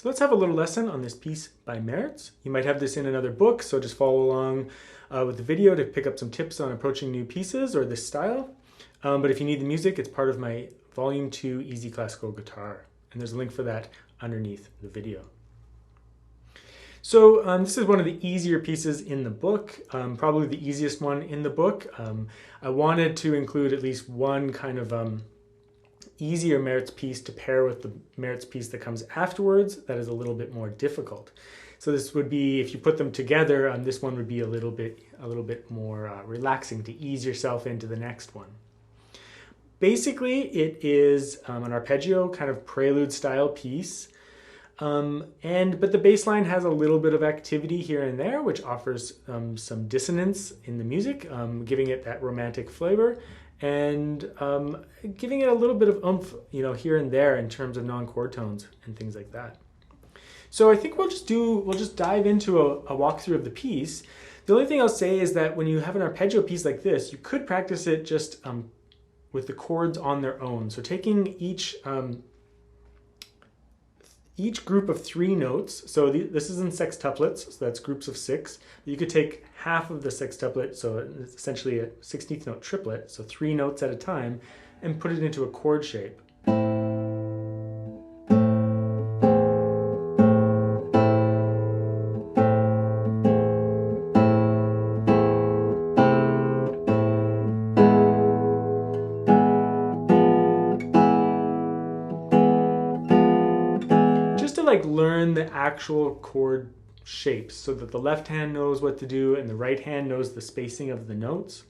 So let's have a little lesson on this piece by Mertz. You might have this in another book, so just follow along with the video to pick up some tips on approaching new pieces or this style. But if you need the music, it's part of my Volume 2 Easy Classical Guitar. And there's a link for that underneath the video. So this is one of the easier pieces in the book, probably the easiest one in the book. I wanted to include at least one kind of easier Mertz piece to pair with the Mertz piece that comes afterwards that is a little bit more difficult. So this would be, if you put them together, this one would be a little bit more relaxing to ease yourself into the next one. Basically, it is an arpeggio kind of prelude style piece. But the bass line has a little bit of activity here and there, which offers some dissonance in the music, giving it that romantic flavor, and giving it a little bit of oomph, here and there in terms of non-chord tones and things like that. So I think we'll just dive into a walkthrough of the piece. The only thing I'll say is that when you have an arpeggio piece like this, you could practice it just with the chords on their own. So taking each group of 3 notes, so this is in sextuplets, so that's groups of 6. You could take half of the sextuplet, so it's essentially a 16th note triplet, so 3 notes at a time, and put it into a chord shape. Learn the actual chord shapes so that the left hand knows what to do and the right hand knows the spacing of the notes.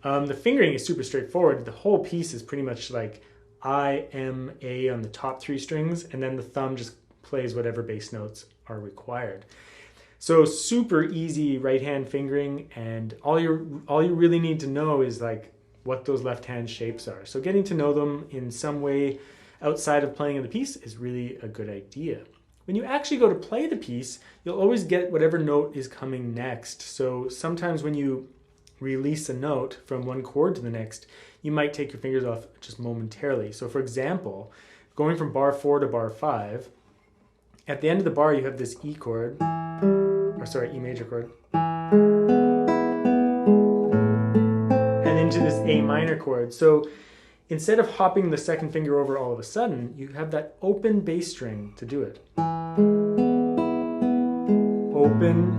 The fingering is super straightforward. The whole piece is pretty much like I, M, A on the top 3 strings, and then the thumb just plays whatever bass notes are required. So super easy right hand fingering, and all you really need to know is like what those left hand shapes are. So getting to know them in some way outside of playing the piece is really a good idea. When you actually go to play the piece, you'll always get whatever note is coming next. So sometimes when you release a note from one chord to the next, you might take your fingers off just momentarily. So for example, going from bar 4 to bar 5, at the end of the bar you have this E chord, E major chord, and into this A minor chord. So instead of hopping the second finger over all of a sudden, you have that open bass string to do it. Open.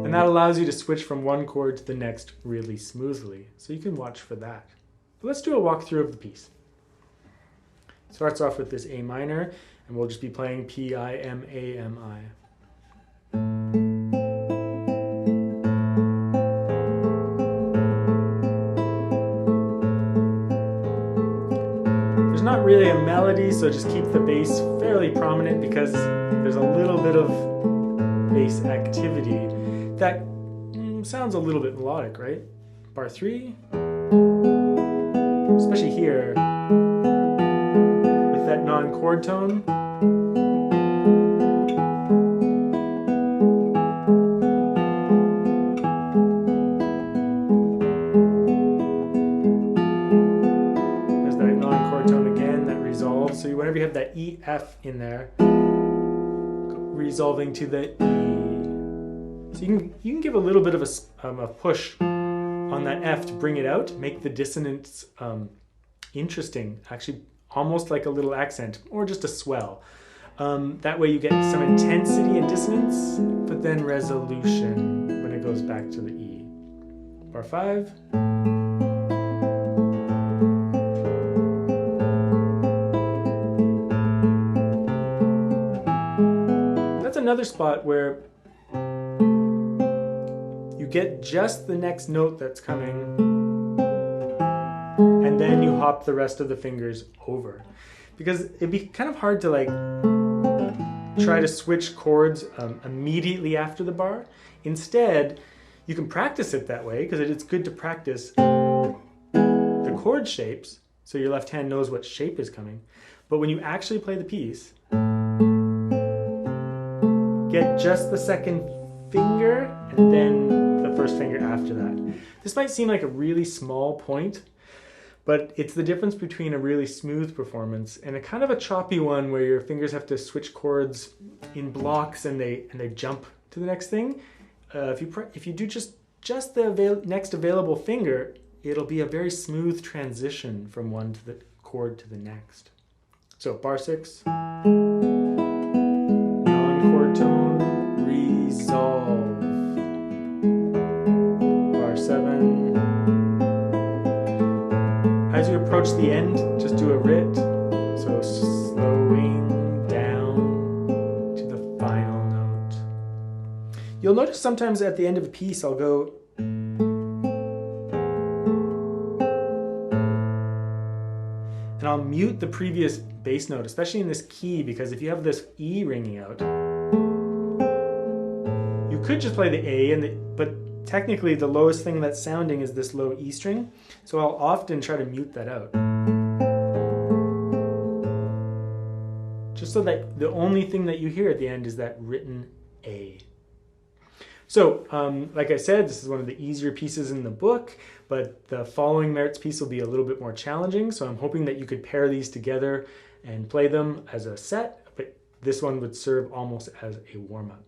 And that allows you to switch from one chord to the next really smoothly. So you can watch for that. But let's do a walkthrough of the piece. It starts off with this A minor, and we'll just be playing P, I, M, A, M, I. Not really a melody, so just keep the bass fairly prominent because there's a little bit of bass activity that sounds a little bit melodic, right? Bar 3, especially here with that non-chord tone. So whenever you have that E, F in there, resolving to the E. So you can give a little bit of a push on that F to bring it out, make the dissonance interesting, actually almost like a little accent or just a swell. That way you get some intensity and dissonance, but then resolution when it goes back to the E. Bar 5. Another spot where you get just the next note that's coming and then you hop the rest of the fingers over, because it'd be kind of hard to like try to switch chords immediately after the bar. Instead, you can practice it that way because it's good to practice the chord shapes so your left hand knows what shape is coming. But when you actually play the piece, get just the second finger and then the first finger after that. This might seem like a really small point, But it's the difference between a really smooth performance and a kind of a choppy one where your fingers have to switch chords in blocks and they jump to the next thing. If you do just the next available finger, it'll be a very smooth transition from one to the chord to the next. So bar 6, non-chord tone, resolve. Bar 7. As you approach the end, just do a writ, so slowing down to the final note. You'll notice sometimes at the end of a piece I'll go and I'll mute the previous bass note, especially in this key, because if you have this E ringing out, you could just play the A, but technically the lowest thing that's sounding is this low E string, so I'll often try to mute that out. Just so that the only thing that you hear at the end is that written A. So, like I said, this is one of the easier pieces in the book, but the following Mertz piece will be a little bit more challenging, so I'm hoping that you could pair these together and play them as a set, but this one would serve almost as a warm-up.